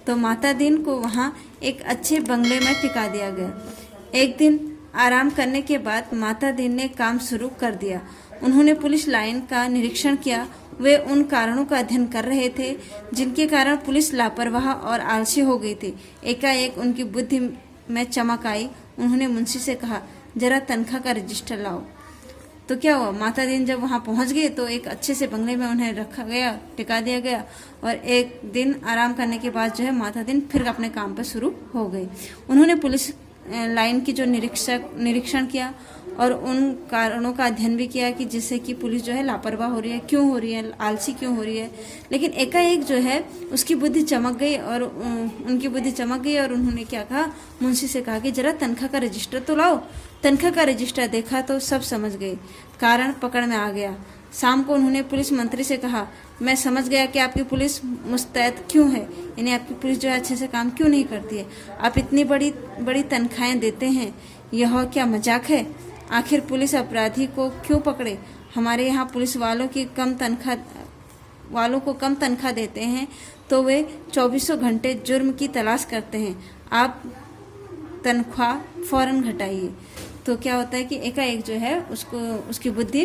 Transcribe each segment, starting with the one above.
तो माता दीन को वहाँ एक अच्छे बंगले में टिका दिया गया। एक दिन आराम करने के बाद माता दीन ने काम शुरू कर दिया। उन्होंने पुलिस लाइन का निरीक्षण किया। वे उन कारणों का अध्ययन कर रहे थे जिनके कारण पुलिस लापरवाह और आलसी हो गई थी। एकाएक उनकी बुद्धि में चमक आई। उन्होंने मुंशी से कहा, जरा तनख्वाह का रजिस्टर लाओ। तो क्या हुआ, माता दीन जब वहाँ पहुँच गए तो एक अच्छे से बंगले में उन्हें रखा गया, टिका दिया गया। और एक दिन आराम करने के बाद जो है माता दीन फिर अपने काम पर शुरू हो गई। उन्होंने पुलिस लाइन की जो निरीक्षण किया और उन कारणों का अध्ययन भी किया कि जिससे कि पुलिस जो है लापरवाह हो रही है, क्यों हो रही है, आलसी क्यों हो रही है। लेकिन एकाएक जो है उसकी बुद्धि चमक गई और उनकी बुद्धि चमक गई और उन्होंने क्या कहा, मुंशी से कहा कि जरा तनख्वाह का रजिस्टर तो लाओ। तनख्वाह का रजिस्टर देखा तो सब समझ गए, कारण पकड़ में आ गया। शाम को उन्होंने पुलिस मंत्री से कहा, मैं समझ गया कि आपकी पुलिस मुस्तैद क्यों है, यानी आपकी पुलिस जो है अच्छे से काम क्यों नहीं करती है। आप इतनी बड़ी बड़ी तनख्वाहें देते हैं, यह क्या मजाक है। आखिर पुलिस अपराधी को क्यों पकड़े। हमारे यहाँ पुलिस वालों को कम तनख्वाह देते हैं तो वे 24 घंटे जुर्म की तलाश करते हैं। आप तनख्वाह फौरन घटाइए। तो क्या होता है कि एकाएक जो है उसकी बुद्धि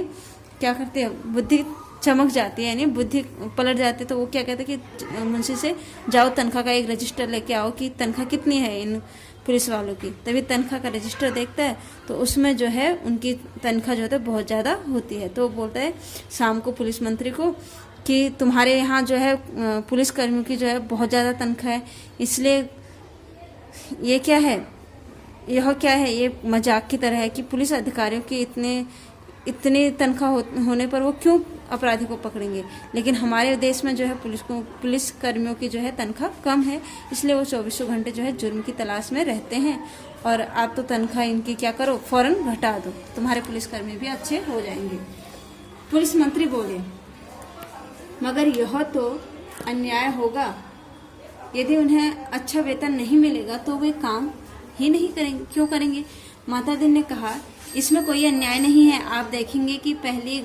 क्या करती है, बुद्धि चमक जाती है, यानी बुद्धि पलट जाती है। तो वो क्या कहते हैं कि मुंशी से जाओ तनख्वाह का एक रजिस्टर लेके आओ कि तनख्वाह कितनी है इन पुलिस वालों की। तभी तनख्वाह का रजिस्टर देखता है तो उसमें जो है उनकी तनख्वाह जो है बहुत ज़्यादा होती है। तो बोलता है शाम को पुलिस मंत्री को कि तुम्हारे यहाँ जो है पुलिस कर्मियों की जो है बहुत ज़्यादा तनख्वाह है, इसलिए ये क्या है, यह क्या है, ये मजाक की तरह है कि पुलिस अधिकारियों की इतनी तनख्वाह होने पर वो क्यों अपराधी को पकड़ेंगे। लेकिन हमारे देश में जो है पुलिस कर्मियों की जो है तनख्वाह कम है, इसलिए वो 24 घंटे जो है जुर्म की तलाश में रहते हैं। और आप तो तनख्वाह इनकी क्या करो, फौरन घटा दो, तुम्हारे पुलिसकर्मी भी अच्छे हो जाएंगे। पुलिस मंत्री बोले, मगर यह तो अन्याय होगा। यदि उन्हें अच्छा वेतन नहीं मिलेगा तो वे काम ही नहीं करेंगे, क्यों करेंगे। माता दीन ने कहा, इसमें कोई अन्याय नहीं है। आप देखेंगे कि पहली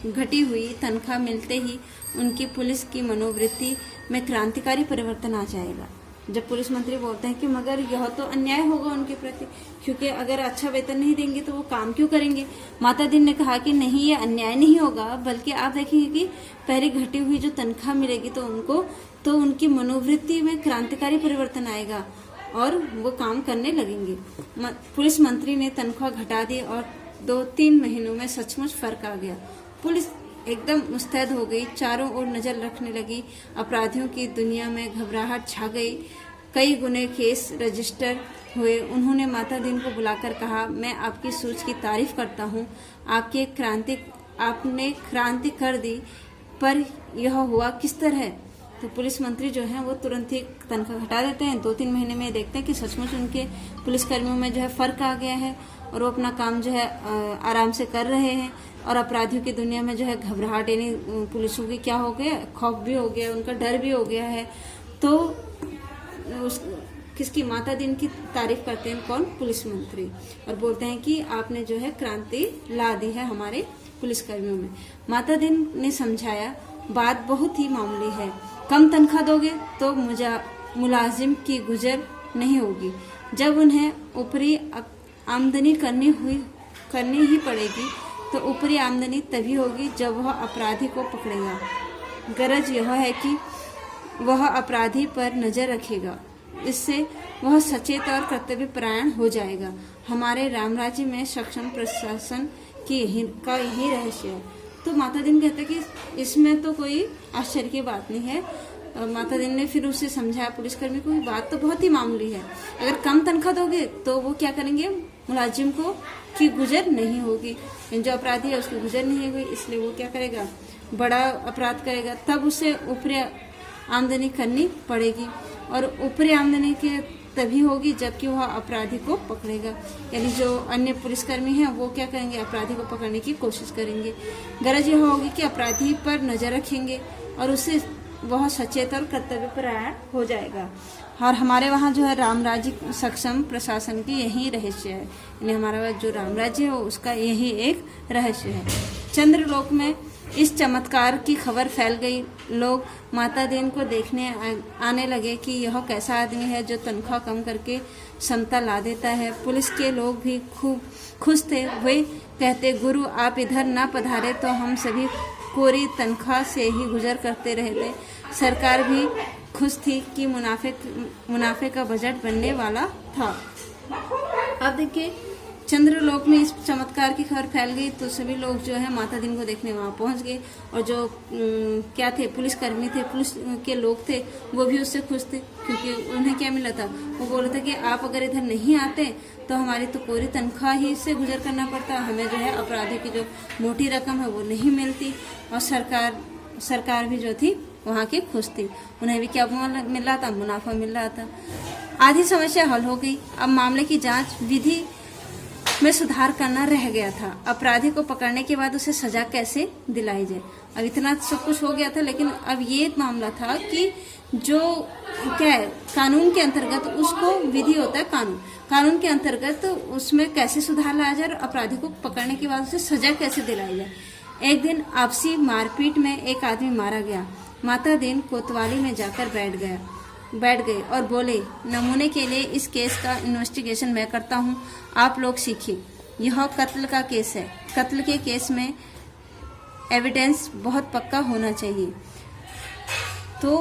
घटी हुई तनख्वाह मिलते ही उनकी पुलिस की मनोवृत्ति में क्रांतिकारी परिवर्तन आ जाएगा। जब पुलिस मंत्री बोलते हैं कि मगर यह तो अन्याय होगा उनके प्रति, क्योंकि अगर अच्छा वेतन नहीं देंगे तो वो काम क्यों करेंगे। माता दीन ने कहा कि नहीं, ये अन्याय नहीं होगा, बल्कि आप देखेंगे कि पहली घटी हुई जो तनख्वाह मिलेगी तो उनकी मनोवृत्ति में क्रांतिकारी परिवर्तन आएगा और वो काम करने लगेंगे। पुलिस मंत्री ने तनख्वाह घटा दी और 2-3 महीनों में सचमुच फर्क आ गया। पुलिस एकदम मुस्तैद हो गई, चारों ओर नजर रखने लगी। अपराधियों की दुनिया में घबराहट छा गई। कई गुने केस रजिस्टर हुए। उन्होंने माता दीन को बुलाकर कहा, मैं आपकी सोच की तारीफ करता हूँ, आपने क्रांति कर दी, पर यह हुआ किस तरह। तो पुलिस मंत्री जो है वो तुरंत ही तनख्वाह घटा देते हैं। 2-3 महीने में देखते हैं कि सचमुच उनके पुलिसकर्मियों में जो है फर्क आ गया है और वो अपना काम जो है आराम से कर रहे हैं। और अपराधियों की दुनिया में जो है घबराहट, यानी पुलिसों की क्या हो गया, खौफ भी हो गया, उनका डर भी हो गया है। तो किसकी, माता दीन की तारीफ करते हैं कौन, पुलिस मंत्री, और बोलते हैं कि आपने जो है क्रांति ला दी है हमारे पुलिसकर्मियों में। माता दीन ने समझाया, बात बहुत ही मामूली है, कम तनख्वाह दोगे तो मुलाजिम की गुजर नहीं होगी। जब उन्हें ऊपरी आमदनी करनी ही पड़ेगी तो ऊपरी आमदनी तभी होगी जब वह अपराधी को पकड़ेगा। गरज यह है कि वह अपराधी पर नजर रखेगा, इससे वह सचेत और कर्तव्यपरायण हो जाएगा। हमारे रामराज्य में सक्षम प्रशासन की यही रहस्य है। तो माता दीन कहते हैं कि इसमें तो कोई आश्चर्य की बात नहीं है। माता दीन ने फिर उसे समझाया पुलिसकर्मी को, बात तो बहुत ही मामूली है, अगर कम तनख्वाह दोगे तो वो क्या करेंगे, मुलाजिम की गुजर नहीं होगी, जो अपराधी है उसकी गुजर नहीं होगी, इसलिए वो क्या करेगा, बड़ा अपराध करेगा, तब उसे ऊपरी आमदनी करनी पड़ेगी। और ऊपरी आमदनी के तभी होगी जबकि वह अपराधी को पकड़ेगा, यानी जो अन्य पुलिसकर्मी हैं वो क्या करेंगे, अपराधी को पकड़ने की कोशिश करेंगे। गरज यह होगी कि अपराधी पर नजर रखेंगे और उससे वह सचेत और कर्तव्यपरायण हो जाएगा। और हमारे वहाँ जो है रामराज्य सक्षम प्रशासन की यही रहस्य है, यानी हमारा जो रामराज्य है उसका यही एक रहस्य है। चंद्रलोक में इस चमत्कार की खबर फैल गई। लोग माता दीन को देखने आने लगे कि यह कैसा आदमी है जो तनख्वाह कम करके समता ला देता है। पुलिस के लोग भी खूब खुश थे। वे कहते, गुरु आप इधर ना पधारे तो हम सभी कोरी तनख्वाह से ही गुजर करते रहते। सरकार भी खुश थी कि मुनाफे का बजट बनने वाला था। अब देखिए, चंद्रलोक में इस चमत्कार की खबर फैल गई तो सभी लोग जो है माता दीन को देखने वहां पहुंच गए। और जो क्या थे, पुलिसकर्मी थे, पुलिस के लोग थे, वो भी उससे खुश थे क्योंकि उन्हें क्या मिला था। वो बोल रहे थे कि आप अगर इधर नहीं आते तो हमारी तो पूरी तनख्वाह ही से गुजर करना पड़ता, हमें जो है अपराधी की जो मोटी रकम है वो नहीं मिलती। और सरकार भी जो थी वहाँ की खुश थी, उन्हें भी क्या मिल रहा था, मुनाफा मिल रहा था। आधी समस्या हल हो गई। अब मामले की जांच विधि में सुधार करना रह गया था। अपराधी को पकड़ने के बाद उसे सजा कैसे दिलाई जाए। अब इतना सब कुछ हो गया था, लेकिन अब ये मामला था कि जो क्या है, कानून के अंतर्गत उसको विधि होता है, कानून के अंतर्गत उसमें कैसे सुधार लाया जाए और अपराधी को पकड़ने के बाद उसे सजा कैसे दिलाई जाए। एक दिन आपसी मारपीट में एक आदमी मारा गया। माता दीन कोतवाली में जाकर बैठ गए और बोले, नमूने के लिए इस केस का इन्वेस्टिगेशन मैं करता हूँ, आप लोग सीखिए। यह कत्ल का केस है। कत्ल के केस में एविडेंस बहुत पक्का होना चाहिए। तो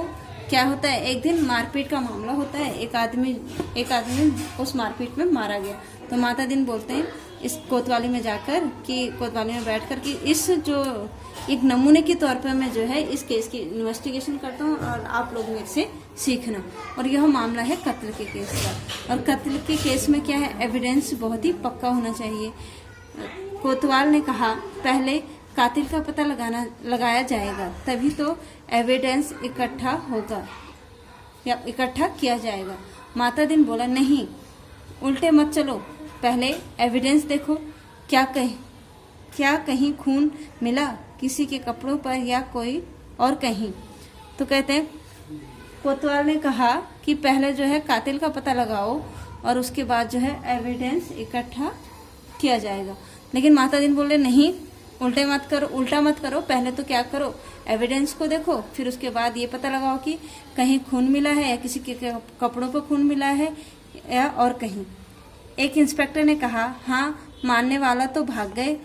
क्या होता है, एक दिन मारपीट का मामला होता है, एक आदमी उस मारपीट में मारा गया। तो माता दीन बोलते हैं इस कोतवाली में जाकर कि कोतवाली में बैठकर कि इस जो एक नमूने के तौर पर मैं जो है इस केस की इन्वेस्टिगेशन करता हूँ और आप लोग मेरे से सीखना। और यह मामला है कत्ल के केस का। और कत्ल के केस में क्या है, एविडेंस बहुत ही पक्का होना चाहिए। कोतवाल ने कहा, पहले कातिल का पता लगाया जाएगा, तभी तो एविडेंस इकट्ठा होगा या इकट्ठा किया जाएगा। माता दीन बोला, नहीं, उल्टे मत चलो, पहले एविडेंस देखो। क्या कहीं खून मिला किसी के कपड़ों पर या कोई और कहीं? तो कहते हैं, कोतवाल ने कहा कि पहले जो है कातिल का पता लगाओ और उसके बाद जो है एविडेंस इकट्ठा किया जाएगा। लेकिन माता दीन बोले, नहीं, उल्टा मत करो, पहले तो क्या करो, एविडेंस को देखो, फिर उसके बाद ये पता लगाओ कि कहीं खून मिला है या किसी के कपड़ों पर खून मिला है या और कहीं। एक इंस्पेक्टर ने कहा, हाँ, मारने वाला तो भाग गए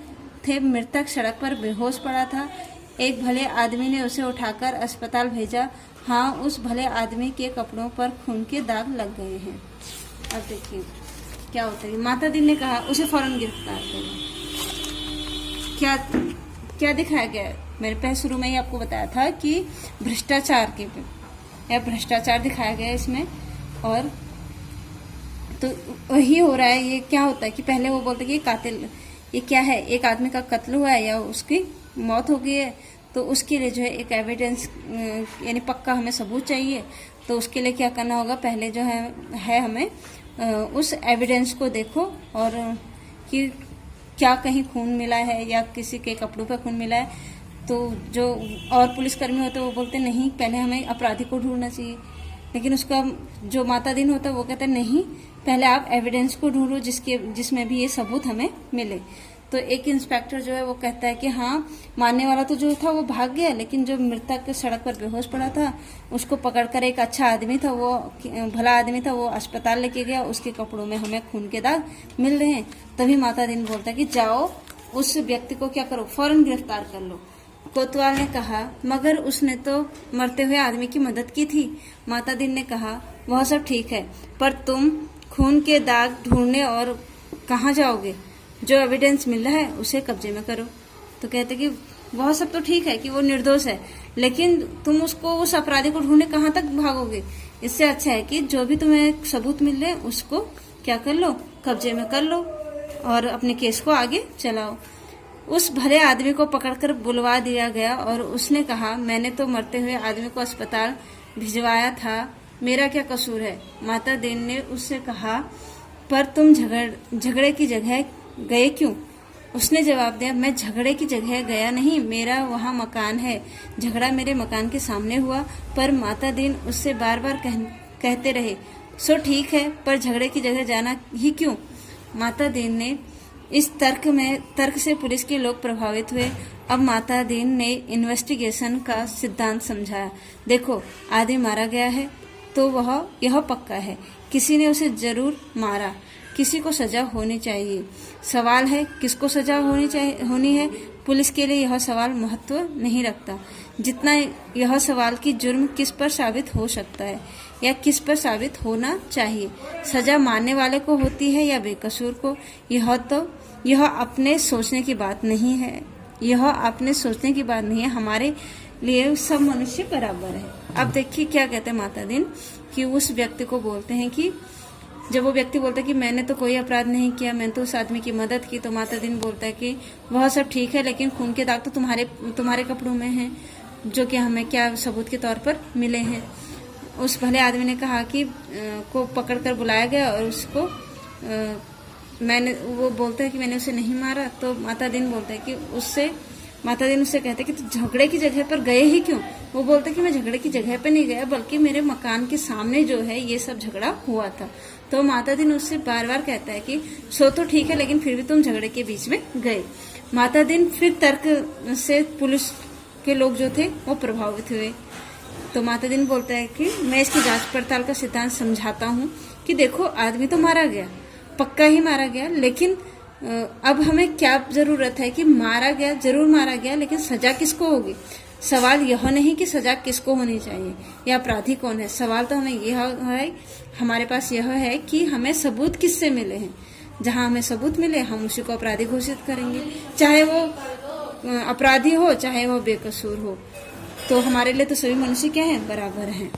थे, मृतक सड़क पर बेहोश पड़ा था। एक भले आदमी ने उसे उठाकर अस्पताल भेजा। हाँ, उस भले आदमी के कपड़ों पर खून के दाग लग गए हैं। अब देखिए क्या होता है। माता दीन ने कहा, उसे फौरन गिरफ्तार करो। क्या दिखाया गया है, मैंने पहले शुरू में ही आपको बताया था कि भ्रष्टाचार दिखाया गया है इसमें। और तो वही हो रहा है। ये क्या होता है कि पहले वो बोलते कि कातिल, ये क्या है, एक आदमी का कत्ल हुआ है या उसकी मौत हो गई है, तो उसके लिए जो है एक एविडेंस यानी पक्का हमें सबूत चाहिए। तो उसके लिए क्या करना होगा, पहले जो है हमें उस एविडेंस को देखो और कि क्या कहीं खून मिला है या किसी के कपड़ों पर खून मिला है। तो जो और पुलिसकर्मी होते हैं वो बोलते नहीं, पहले हमें अपराधी को ढूंढना चाहिए। लेकिन उसका जो माता दीन होता है वो कहता है, नहीं, पहले आप एविडेंस को ढूंढो जिसमें भी ये सबूत हमें मिले। तो एक इंस्पेक्टर जो है वो कहता है कि हाँ, मारने वाला तो जो था वो भाग गया, लेकिन जो मृतक सड़क पर बेहोश पड़ा था उसको पकड़कर एक अच्छा आदमी था, वो भला आदमी था, वो अस्पताल लेके गया, उसके कपड़ों में हमें खून के दाग मिल रहे हैं। तभी माता दीन बोलता है कि जाओ उस व्यक्ति को क्या करो, फौरन गिरफ्तार कर लो। कोतवाल ने कहा, मगर उसने तो मरते हुए आदमी की मदद की थी। माता दीन ने कहा, वह सब ठीक है, पर तुम खून के दाग ढूंढने और कहाँ जाओगे? जो एविडेंस मिल रहा है उसे कब्जे में करो। तो कहते कि वह सब तो ठीक है कि वो निर्दोष है, लेकिन तुम उस अपराधी को ढूंढने कहाँ तक भागोगे? इससे अच्छा है कि जो भी तुम्हें सबूत मिल रहे उसको क्या कर लो, कब्जे में कर लो और अपने केस को आगे चलाओ। उस भले आदमी को पकड़कर बुलवा दिया गया और उसने कहा, मैंने तो मरते हुए आदमी को अस्पताल भिजवाया था, मेरा क्या कसूर है? माता दीन ने उससे कहा, पर तुम झगड़े की जगह गए क्यों? उसने जवाब दिया, मैं झगड़े की जगह गया नहीं, मेरा वहाँ मकान है, झगड़ा मेरे मकान के सामने हुआ। पर माता दीन उससे बार बार कहते रहे, सो ठीक है, पर झगड़े की जगह जाना ही क्यों? माता दीन ने इस तर्क से पुलिस के लोग प्रभावित हुए। अब माता दीन ने इन्वेस्टिगेशन का सिद्धांत समझाया। देखो, आदमी मारा गया है तो यह पक्का है, किसी ने उसे जरूर मारा, किसी को सजा होनी चाहिए। सवाल है किसको सजा होनी है। पुलिस के लिए यह सवाल महत्व नहीं रखता जितना यह सवाल कि जुर्म किस पर साबित हो सकता है या किस पर साबित होना चाहिए। सजा मानने वाले को होती है या बेकसूर को, यह अपने सोचने की बात नहीं है। यह अपने सोचने की बात नहीं है। हमारे लिए सब मनुष्य बराबर है। अब देखिए क्या कहते हैं माता दीन कि उस व्यक्ति को बोलते हैं कि जब वो व्यक्ति बोलता है कि मैंने तो कोई अपराध नहीं किया, मैंने तो उस आदमी की मदद की, तो माता दीन बोलता है कि वह सब ठीक है, लेकिन खून के दाग तो तुम्हारे कपड़ों में हैं, जो कि हमें क्या सबूत के तौर पर मिले हैं। उस भले आदमी ने कहा कि को पकड़कर बुलाया गया और उसको वो बोलता है कि मैंने उसे नहीं मारा। तो माता दीन बोलता है कि माता दीन उससे कहते कि तो झगड़े की जगह पर गए ही क्यों। वो बोलता कि मैं झगड़े की जगह पर नहीं गया, बल्कि मेरे मकान के सामने जो है ये सब झगड़ा हुआ था। तो माता दीन उससे बार बार कहता है कि सो तो ठीक है, लेकिन फिर भी तुम झगड़े के बीच में गए। माता दीन फिर तर्क से पुलिस के लोग जो थे वो प्रभावित हुए। तो माता दीन बोलता है कि मैं इसकी जांच पड़ताल का सिद्धांत समझाता हूँ कि देखो, आदमी तो मारा गया, पक्का ही मारा गया, लेकिन अब हमें क्या जरूरत है कि मारा गया, जरूर मारा गया, लेकिन सजा किसको होगी। सवाल यह नहीं कि सजा किसको होनी चाहिए या अपराधी कौन है। सवाल तो हमें यह है, हमारे पास यह है कि हमें सबूत किससे मिले हैं। जहां हमें सबूत मिले हम उसी को अपराधी घोषित करेंगे, चाहे वो अपराधी हो चाहे वो बेकसूर हो। तो हमारे लिए तो सभी मनुष्य क्या है, बराबर हैं।